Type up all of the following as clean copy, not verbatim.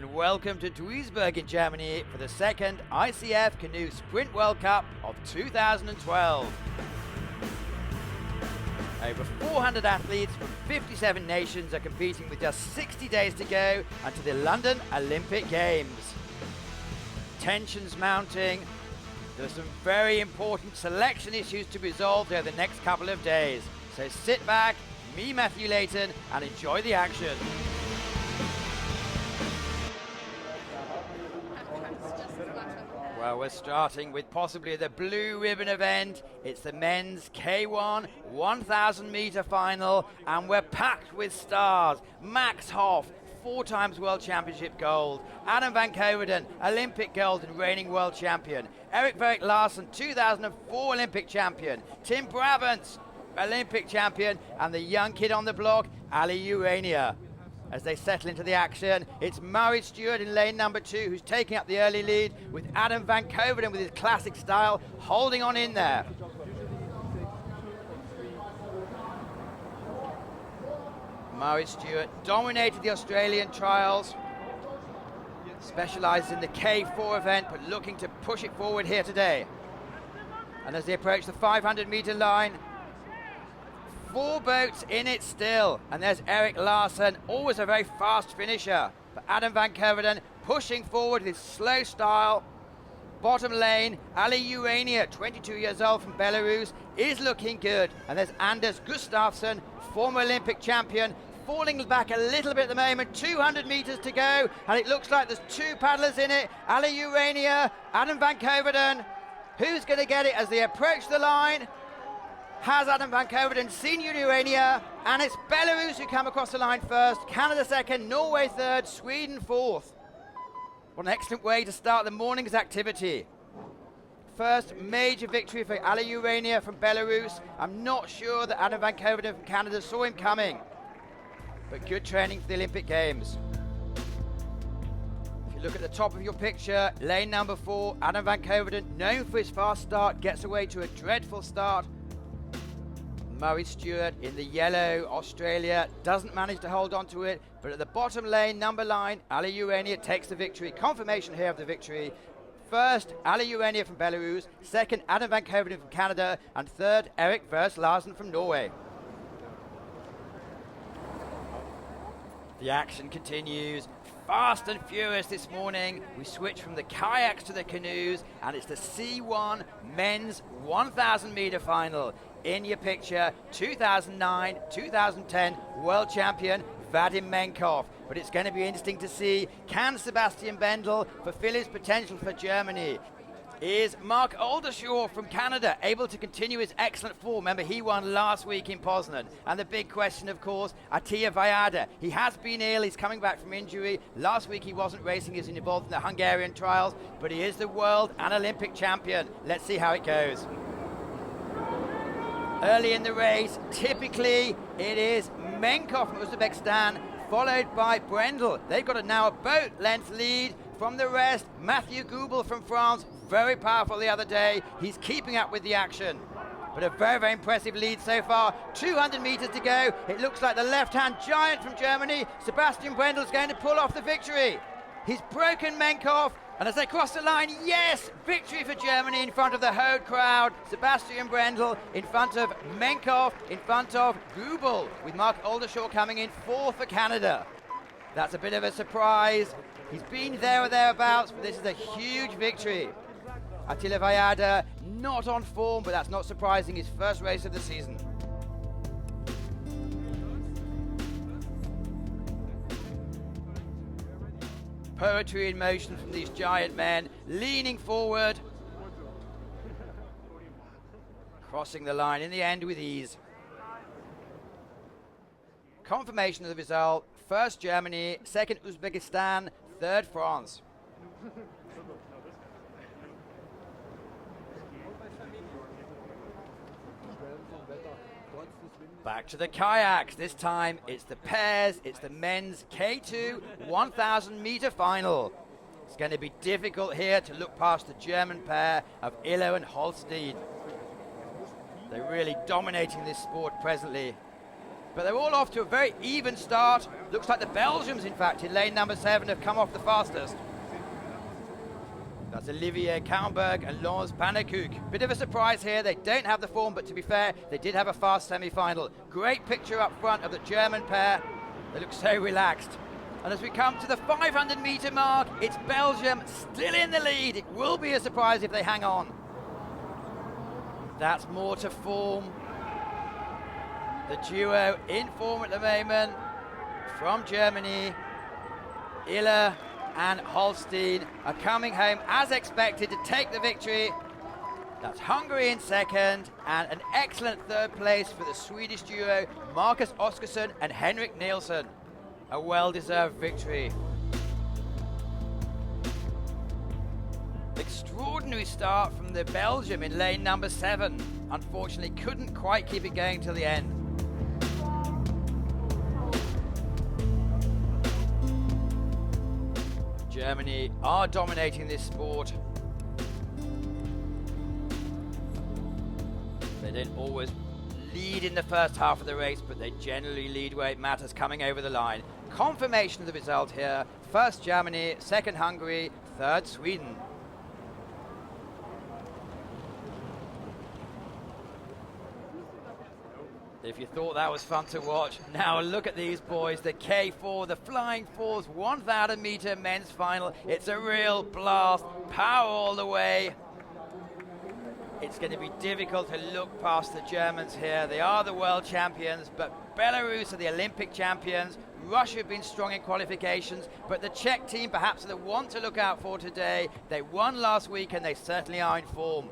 and welcome to Duisburg in Germany for the second ICF Canoe Sprint World Cup of 2012. Over 400 athletes from 57 nations are competing with just 60 days to go until the London Olympic Games. Tensions mounting. There are some very important selection issues to be resolved over the next couple of days. So sit back, me Matthew Layton, and enjoy the action. Well, we're starting with possibly the blue ribbon event. It's the men's K1 1,000 meter final, and we're packed with stars. Max Hoff, 4 times World Championship gold. Adam van Coverdon, Olympic gold and reigning world champion. Erik Larsen, 2004 Olympic champion. Tim Brabants, Olympic champion. And the young kid on the block, Ali Urania. As they settle into the action, it's Murray Stewart in lane number 2 who's taking up the early lead, with Adam van Coverdon with his classic style holding on in there. Murray Stewart dominated the Australian trials, specialised in the K4 event, but looking to push it forward here today. And as they approach the 500 metre line, 4 boats in it still, and there's Erik Larsen, always a very fast finisher. But Adam van Coverdon pushing forward with his slow style. Bottom lane, Ali Urania, 22 years old from Belarus, is looking good. And there's Anders Gustafsson, former Olympic champion, falling back a little bit at the moment. 200 metres to go, and it looks like there's 2 paddlers in it. Ali Urania, Adam van Coverdon. Who's going to get it as they approach the line? Has Adam van Coverdon seen Urania? And it's Belarus who come across the line first, Canada second, Norway third, Sweden fourth. What an excellent way to start the morning's activity. First major victory for Ali Urania from Belarus. I'm not sure that Adam van Coverdon from Canada saw him coming, but good training for the Olympic Games. If you look at the top of your picture, lane number 4, Adam van Coverdon, known for his fast start, gets away to a dreadful start. Murray Stewart in the yellow, Australia, doesn't manage to hold on to it, but at the bottom lane, number 9, Ali Urania takes the victory. Confirmation here of the victory. First, Ali Urania from Belarus. Second, Adam van Coverdon from Canada. And third, Erik Larsen from Norway. The action continues. Fast and furious this morning. We switch from the kayaks to the canoes, and it's the C1 men's 1,000 meter final. In your picture, 2009, 2010 world champion Vadim Menkov. But it's going to be interesting to see, can Sebastian Bendel fulfill his potential for Germany? Is Mark Aldershaw from Canada able to continue his excellent form? Remember, he won last week in Poznan. And the big question, of course, Attila Vajada. He has been ill, he's coming back from injury. Last week he wasn't racing, he was involved in the Hungarian trials, but he is the world and Olympic champion. Let's see how it goes. Early in the race, typically it is Menkov from Uzbekistan, followed by Brendel. They've got now a boat length lead from the rest. Mathieu Goubel from France, very powerful the other day. He's keeping up with the action. But a very, very impressive lead so far. 200 metres to go. It looks like the left-hand giant from Germany, Sebastian Brendel's going to pull off the victory. He's broken Menkov. And as they cross the line, yes, victory for Germany in front of the Hode crowd. Sebastian Brendel in front of Menkov, in front of Goubel, with Mark Aldershaw coming in 4th for Canada. That's a bit of a surprise. He's been there or thereabouts, but this is a huge victory. Attila Vajada, not on form, but that's not surprising. His first race of the season. Poetry in motion from these giant men, leaning forward, crossing the line in the end with ease. Confirmation of the result: first Germany, second Uzbekistan, third France. Back to the kayaks. This time it's the pairs, it's the men's K2 1,000 meter final. It's going to be difficult here to look past the German pair of Illo and Holstein. They're really dominating this sport presently. But they're all off to a very even start. Looks like the Belgians, in fact, in lane number 7 have come off the fastest. That's Olivier Kalmberg and Lance Pannekoek. Bit of a surprise here. They don't have the form, but to be fair, they did have a fast semi-final. Great picture up front of the German pair. They look so relaxed. And as we come to the 500-meter mark, it's Belgium still in the lead. It will be a surprise if they hang on. That's more to form. The duo in form at the moment from Germany. Iller and Holstein are coming home as expected to take the victory. That's Hungary in second, and an excellent third place for the Swedish duo Marcus Oskarsson and Henrik Nielsen. A well-deserved victory. Extraordinary start from the Belgium in lane number 7. Unfortunately, couldn't quite keep it going till the end. Germany are dominating this sport. They don't always lead in the first half of the race, but they generally lead where it matters coming over the line. Confirmation of the result here. First Germany, second Hungary, third Sweden. If you thought that was fun to watch, now look at these boys. The K4, the Flying Fours 1,000 meter men's final. It's a real blast. Power all the way. It's going to be difficult to look past the Germans here. They are the world champions, but Belarus are the Olympic champions. Russia have been strong in qualifications, but the Czech team perhaps are the one to look out for today. They won last week and they certainly are in form.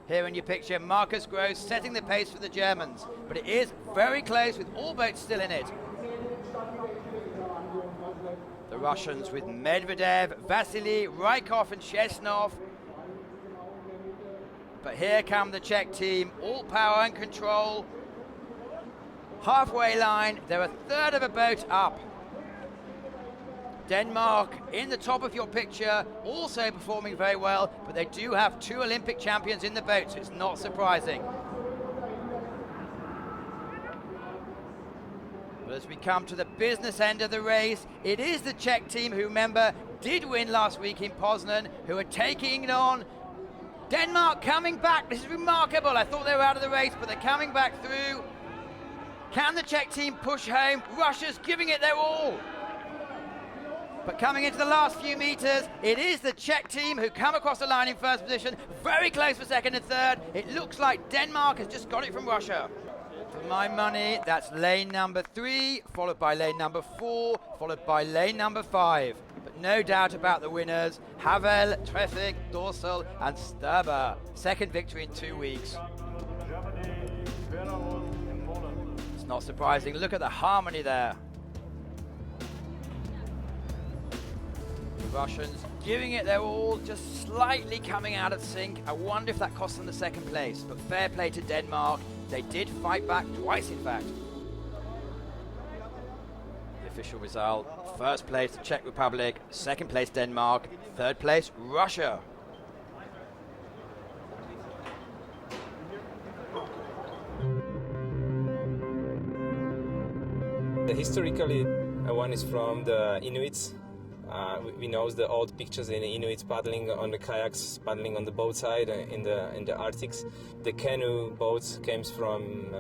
Here in your picture, Marcus Gross setting the pace for the Germans, but it is very close with all boats still in it. The Russians with Medvedev, Vasily, Rykov and Chesnov. But here come the Czech team, all power and control. Halfway line, they're a third of a boat up. Denmark in the top of your picture, also performing very well, but they do have 2 Olympic champions in the boat, so it's not surprising. But as we come to the business end of the race, it is the Czech team who, remember, did win last week in Poznan, who are taking it on. Denmark coming back. This is remarkable. I thought they were out of the race, but they're coming back through. Can the Czech team push home? Russia's giving it their all. But coming into the last few meters, it is the Czech team who come across the line in first position. Very close for second and third. It looks like Denmark has just got it from Russia. For my money, that's lane number 3, followed by lane number 4, followed by lane number 5. But no doubt about the winners, Havel, Treffic, Dorsal and Sturber. Second victory in 2 weeks. It's not surprising, look at the harmony there. The Russians giving it their all, just slightly coming out of sync. I wonder if that cost them the second place, but fair play to Denmark. They did fight back twice, in fact. Official result: first place the Czech Republic, second place Denmark, third place Russia. Historically, one is from the Inuits. We know the old pictures in the Inuits paddling on the kayaks, paddling on the boat side in the Arctics. The canoe boats came from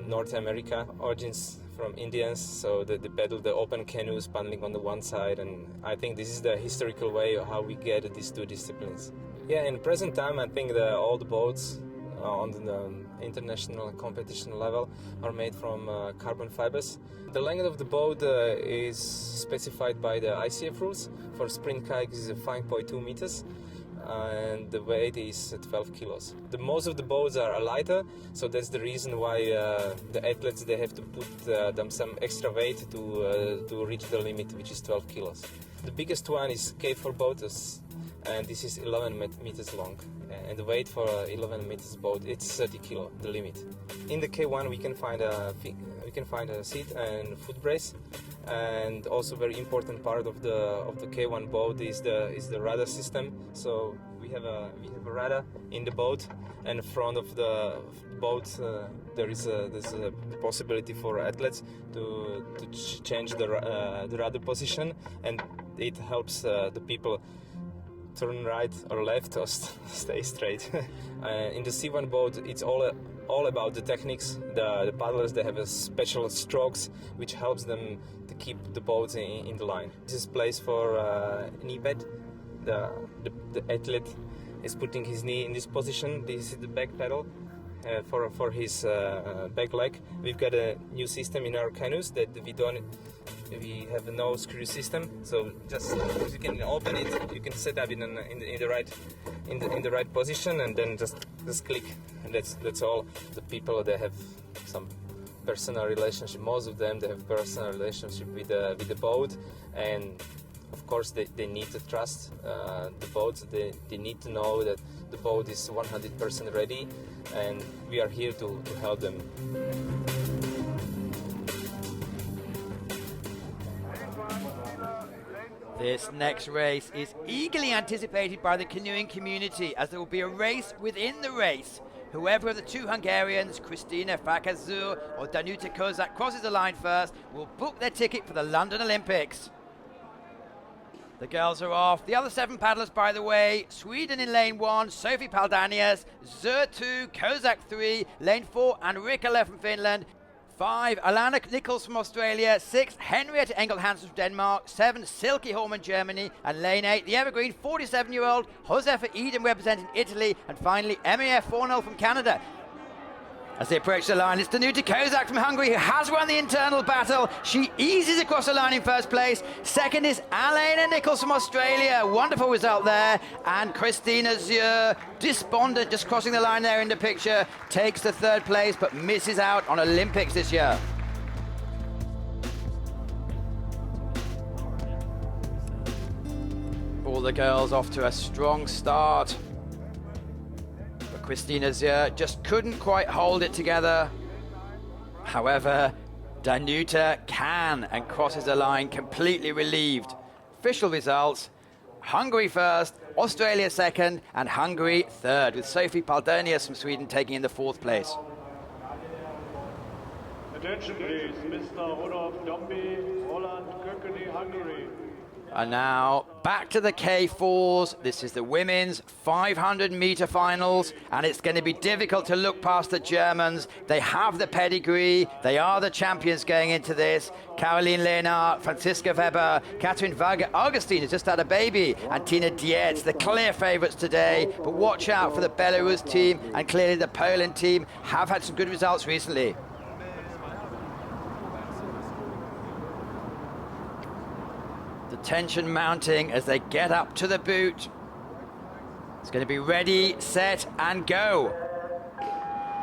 North America, origins from Indians, so they paddle the open canoes, paddling on the one side, and I think this is the historical way of how we get these 2 disciplines. Yeah, in present time, I think all the boats on the international competition level are made from carbon fibers. The length of the boat is specified by the ICF rules. For sprint kayaks is 5.2 meters and the weight is 12 kilos. Most of the boats are lighter, so that's the reason why the athletes, they have to put them some extra weight to reach the limit, which is 12 kilos. The biggest one is K4 boat, and this is 11 meters long, and the weight for 11 meters boat, it's 30 kilo, the limit. In the K1 we can find a seat and foot brace, and also very important part of the K1 boat is the radar system. So we have a radar in the boat, and in front of the boat there's a possibility for athletes to change the radar position, and it helps the people turn right or left or stay straight. In the C1 boat, it's all about the techniques. The paddlers, they have a special strokes which helps them to keep the boat in the line. This is place for knee pad. The athlete is putting his knee in this position. This is the back pedal for his back leg. We've got a new system in our canoes that we have a no screw system, so just you can open it, you can set up in the right position, and then just click, and that's all. The people, they have some personal relationship. Most of them, they have personal relationship with the boat, and of course they need to trust the boat. They need to know that the boat is 100% ready, and we are here to help them. This next race is eagerly anticipated by the canoeing community, as there will be a race within the race. Whoever of the two Hungarians, Kristina Fakazur or Danuta Kozak, crosses the line first will book their ticket for the London Olympics. The girls are off. The other 7 paddlers, by the way: Sweden in lane 1, Sophie Paldanius, Zur 2, Kozak 3, lane 4, Enrika from Finland, 5, Alana Nichols from Australia, 6, Henriette Engel Hansen from Denmark, 7, Silke Horman, Germany, and lane 8, the evergreen 47-year-old Josefa Eden representing Italy, and finally Emilie Fornell from Canada. As they approach the line, it's Danuta Kozak from Hungary, who has won the internal battle. She eases across the line in first place. Second is Alana Nichols from Australia. Wonderful result there. And Kristina Zur, despondent, just crossing the line there in the picture, takes the 3rd place, but misses out on Olympics this year. All the girls off to a strong start. Kristina Zur just couldn't quite hold it together. However, Danuta can and crosses the line completely relieved. Official results: Hungary first, Australia second, and Hungary third, with Sophie Paldanius from Sweden taking in the 4th place. Attention please, Mr. Rudolf Domby, Holland, Kökeni, Hungary. And now back to the K4s. This is the women's 500-meter finals, and it's going to be difficult to look past the Germans. They have the pedigree. They are the champions going into this. Caroline Lehnart, Franziska Weber, Katrin Varga, Augustine has just had a baby, and Tina Dietz, the clear favourites today. But watch out for the Belarus team, and clearly the Poland team have had some good results recently. Tension mounting as they get up to the boot. It's going to be ready, set, and go.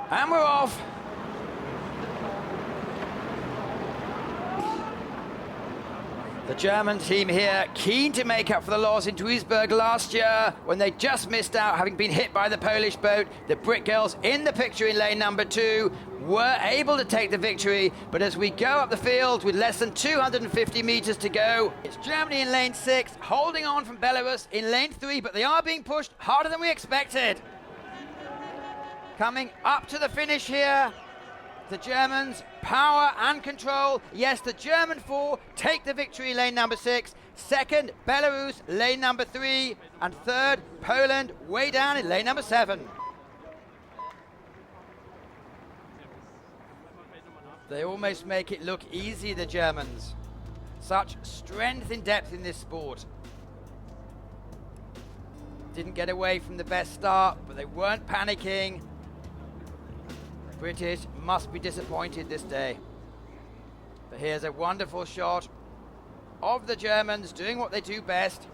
And we're off. The German team here keen to make up for the loss in Duisburg last year when they just missed out, having been hit by the Polish boat. The Brit girls in the picture in lane number 2 were able to take the victory, but as we go up the field with less than 250 meters to go, it's Germany in lane 6, holding on from Belarus in lane 3, but they are being pushed harder than we expected. Coming up to the finish here, the Germans, power and control. Yes, the German 4 take the victory in lane number 6. Second, Belarus, lane number 3. And third, Poland, way down in lane number 7. They almost make it look easy, the Germans. Such strength in depth in this sport. Didn't get away from the best start, but they weren't panicking. British must be disappointed this day. But here's a wonderful shot of the Germans doing what they do best.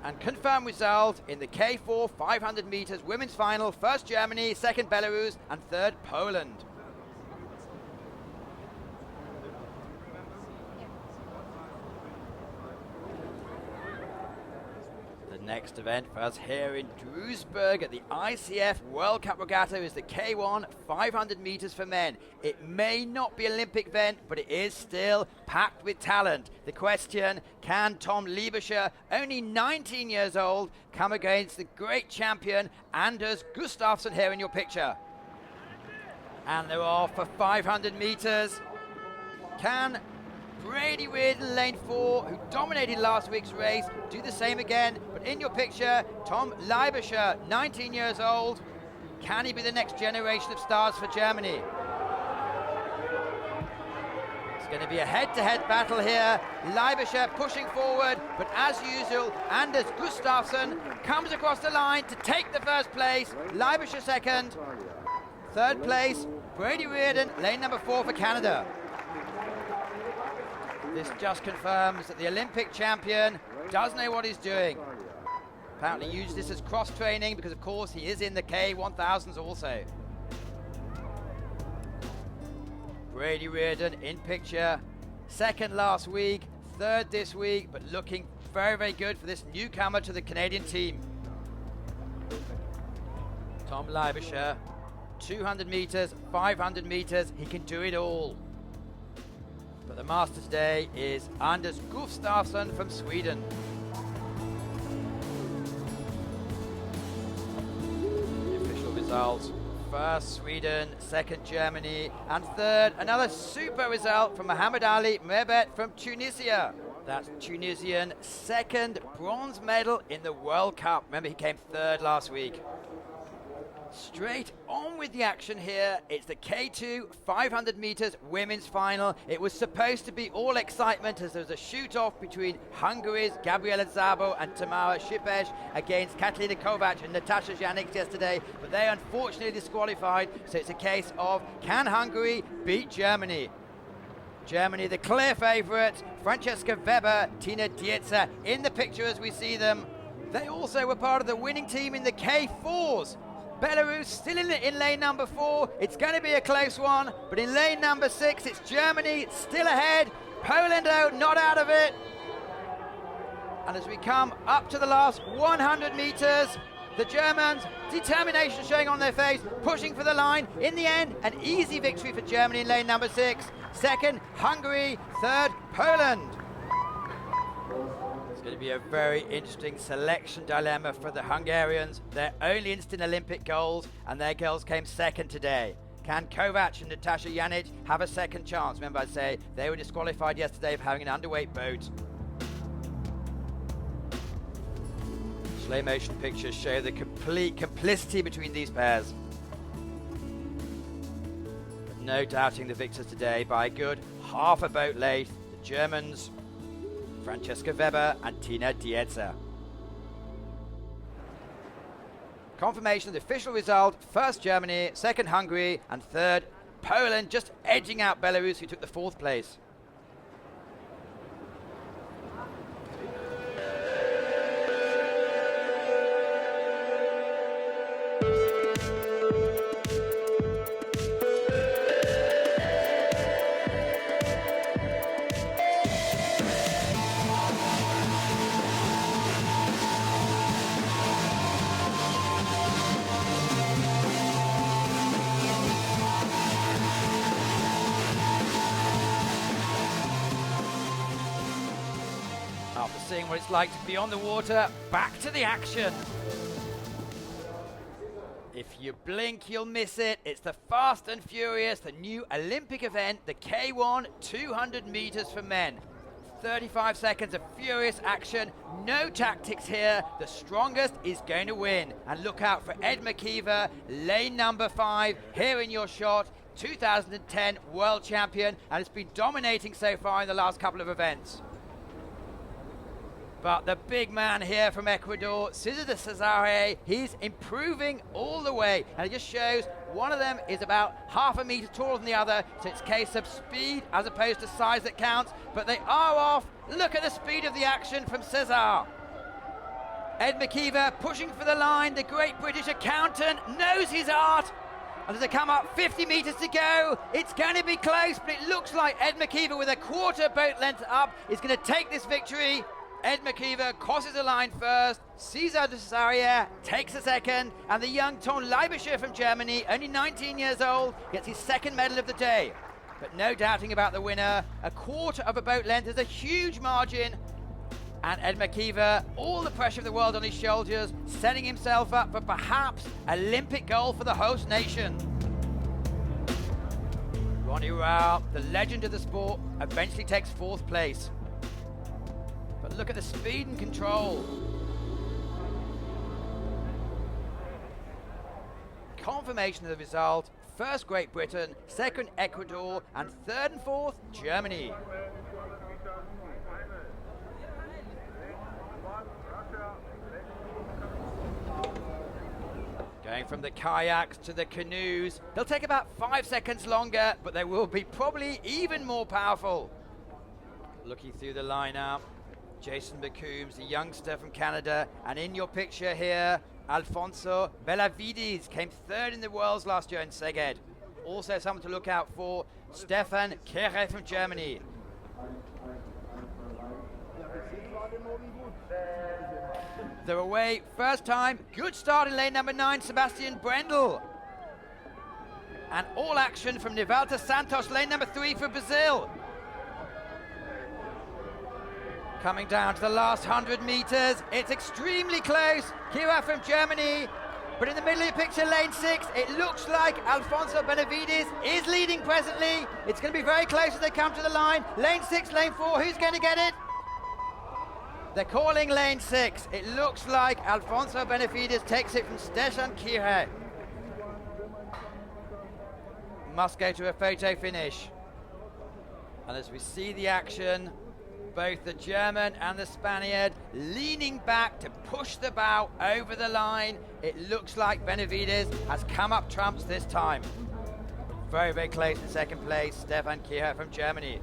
And confirmed result in the K4 500 meters women's final. First Germany, second Belarus, and third Poland. Next event for us here in Duisburg at the ICF World Cup Regatta is the K1 500 meters for men. It may not be an Olympic event, but it is still packed with talent. The question, can Tom Liebescher, only 19 years old, come against the great champion Anders Gustafsson here in your picture? And they're off for 500 meters. Can Brady Reardon, lane 4, who dominated last week's race, do the same again? But in your picture, Tom Liebescher, 19 years old. Can he be the next generation of stars for Germany? It's going to be a head-to-head battle here. Liebescher pushing forward, but as usual, Anders Gustafsson comes across the line to take the first place. Liebescher second. Third place, Brady Reardon, lane number 4 for Canada. This just confirms that the Olympic champion does know what he's doing. Apparently used this as cross-training because, of course, he is in the K1000s also. Brady Reardon in picture. Second last week, third this week, but looking very, very good for this newcomer to the Canadian team. Tom Liebescher, 200 meters, 500 meters, he can do it all. But the master today is Anders Gustafsson from Sweden. The official results: first Sweden, second Germany, and third another super result from Mohamed Ali Mehbet from Tunisia. That's Tunisian second bronze medal in the World Cup. Remember, he came third last week. Straight on with the action here. It's the K2 500 meters women's final. It was supposed to be all excitement as there was a shoot-off between Hungary's Gabriela Szabo and Tamara Sipes against Katalina Kovacs and Natasha Janics yesterday, but they unfortunately disqualified, so it's a case of, can Hungary beat Germany? Germany, the clear favourite. Francesca Weber, Tina Dietzer in the picture as we see them. They also were part of the winning team in the K4s. Belarus still in lane number 4. It's going to be a close one, but in lane number 6, it's Germany still ahead. Poland, though, not out of it. And as we come up to the last 100 meters, the Germans, determination showing on their face, pushing for the line. In the end, an easy victory for Germany in lane number 6. Second, Hungary. Third, Poland. It's going to be a very interesting selection dilemma for the Hungarians. They're only instant Olympic goals, and their girls came second today. Can Kovacs and Natasha Janic have a second chance? Remember, I say they were disqualified yesterday for having an underweight boat. Slow motion pictures show the complete complicity between these pairs. But no doubting the victors today by a good half a boat late. The Germans, Francesca Weber and Tina Dietzer. Confirmation of the official result: first Germany, second Hungary, and third Poland, just edging out Belarus, who took the 4th place. After seeing what it's like to be on the water, back to the action. If you blink, you'll miss it. It's the Fast and Furious, the new Olympic event, the K1 200 meters for men. 35 seconds of furious action, no tactics here. The strongest is going to win. And look out for Ed McKeever, lane number 5, here in your shot. 2010 world champion, and it's been dominating so far in the last couple of events. But the big man here from Ecuador, Cesar de Cesare, he's improving all the way. And it just shows one of them is about half a metre taller than the other. So it's a case of speed as opposed to size that counts. But they are off. Look at the speed of the action from Cesar. Ed McKeever pushing for the line. The great British accountant knows his art. And as they come up, 50 metres to go, it's going to be close, but it looks like Ed McKeever with a quarter boat length up is going to take this victory. Ed McKeever crosses the line first, Cesar de Cesaria takes a second, and the young Ton Leibischer from Germany, only 19 years old, gets his second medal of the day. But no doubting about the winner, a quarter of a boat length is a huge margin, and Ed McKeever, all the pressure of the world on his shoulders, setting himself up for perhaps Olympic gold for the host nation. Ronnie Rao, the legend of the sport, eventually takes fourth place. But look at the speed and control. Confirmation of the result: first Great Britain, second Ecuador, and third and fourth Germany. Going from the kayaks to the canoes, they'll take about 5 seconds longer, but they will be probably even more powerful. Looking through the lineup, Jason McCombs, the youngster from Canada, and in your picture here, Alfonso Benavides came third in the Worlds last year in Szeged. Also someone to look out for, Stefan Kehre from Germany. They're away, first time, good start in lane number 9, Sebastian Brendel. And all action from Nivalta Santos, lane number 3 for Brazil. Coming down to the last 100 meters, it's extremely close. Kira from Germany, but in the middle of the picture, lane 6, it looks like Alfonso Benavides is leading presently. It's going to be very close as they come to the line. Lane 6, lane 4, who's going to get it? They're calling lane 6. It looks like Alfonso Benavides takes it from Stefan Kira. Must go to a photo finish. And as we see the action, both the German and the Spaniard leaning back to push the bow over the line. It looks like Benavides has come up trumps this time. Very, very close in second place, Stefan Kiefer from Germany.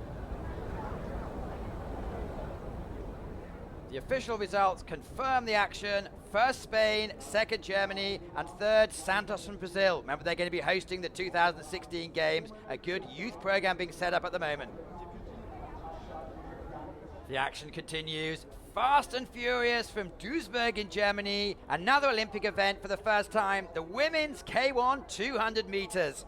The official results confirm the action. First Spain, second Germany, and third Santos from Brazil. Remember, they're going to be hosting the 2016 Games, a good youth program being set up at the moment. The action continues. Fast and Furious from Duisburg in Germany. Another Olympic event for the first time. The women's K1 200 meters.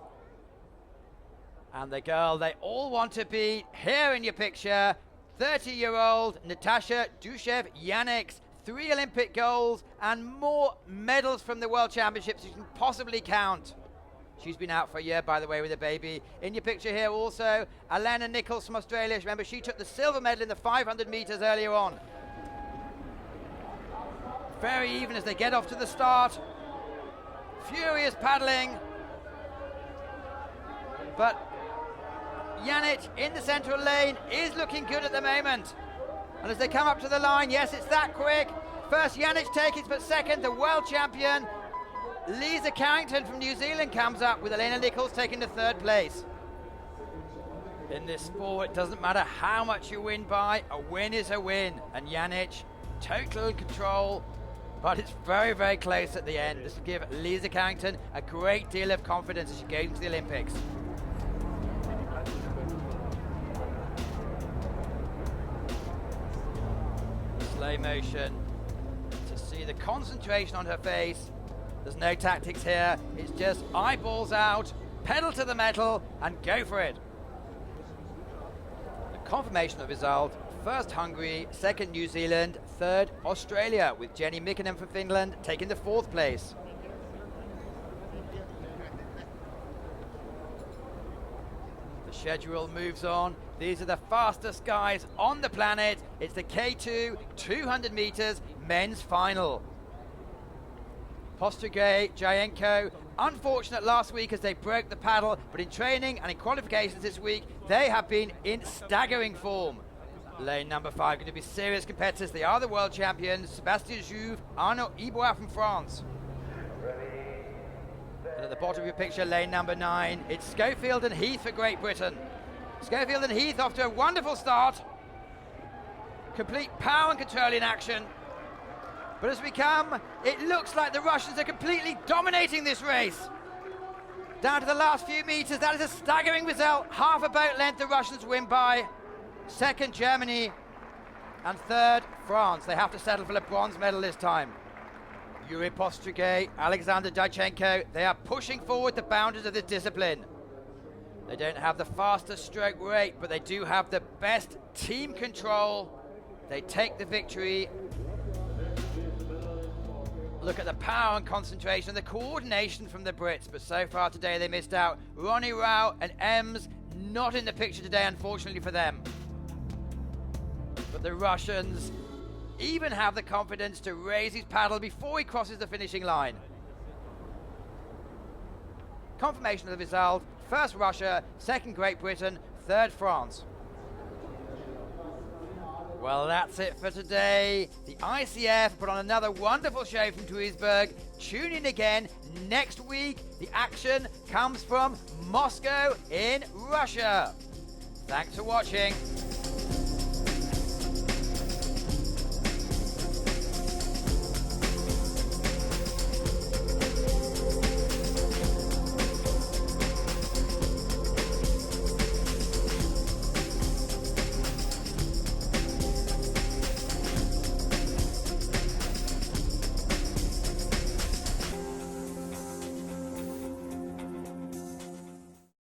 And the girl they all want to beat, here in your picture, 30-year-old Natasha Duchev-Yannick. 3 Olympic goals and more medals from the World Championships you can possibly count. She's been out for a year, by the way, with a baby. In your picture here also, Alana Nichols from Australia. Remember, she took the silver medal in the 500 meters earlier on. Very even as they get off to the start. Furious paddling. But Yannick in the central lane is looking good at the moment. And as they come up to the line, yes, it's that quick. First, Yannick takes it, but second, the world champion, Lisa Carrington from New Zealand, comes up with Elena Nichols taking the third place. In this sport, it doesn't matter how much you win by, a win is a win. And Yannick, total control, but it's very, very close at the end. This will give Lisa Carrington a great deal of confidence as she goes into the Olympics. Slow motion to see the concentration on her face. There's no tactics here. It's just eyeballs out, pedal to the metal, and go for it. The confirmation of the result: first Hungary, second New Zealand, third Australia, with Jenny Mikkonen from Finland taking the 4th place. The schedule moves on. These are the fastest guys on the planet. It's the K2 200 meters men's final. Postrigay, Jayenko, unfortunate last week as they broke the paddle, but in training and in qualifications this week, they have been in staggering form. Lane number 5 going to be serious competitors. They are the world champions, Sébastien Jouve, Arnaud Ibois from France. And at the bottom of your picture, lane number 9, it's Schofield and Heath for Great Britain. Schofield and Heath off to a wonderful start. Complete power and control in action. But as we come, it looks like the Russians are completely dominating this race. Down to the last few meters, that is a staggering result. Half a boat length the Russians win by. Second, Germany. And third, France. They have to settle for a bronze medal this time. Yuri Postryge, Alexander Duychenko, they are pushing forward the boundaries of this discipline. They don't have the fastest stroke rate, but they do have the best team control. They take the victory. Look at the power and concentration and the coordination from the Brits, but so far today they missed out. Ronnie Rao and Ems not in the picture today, unfortunately for them. But the Russians even have the confidence to raise his paddle before he crosses the finishing line. Confirmation of the result: first Russia, second Great Britain, third France. Well, that's it for today. The ICF put on another wonderful show from Duisburg. Tune in again next week. The action comes from Moscow in Russia. Thanks for watching.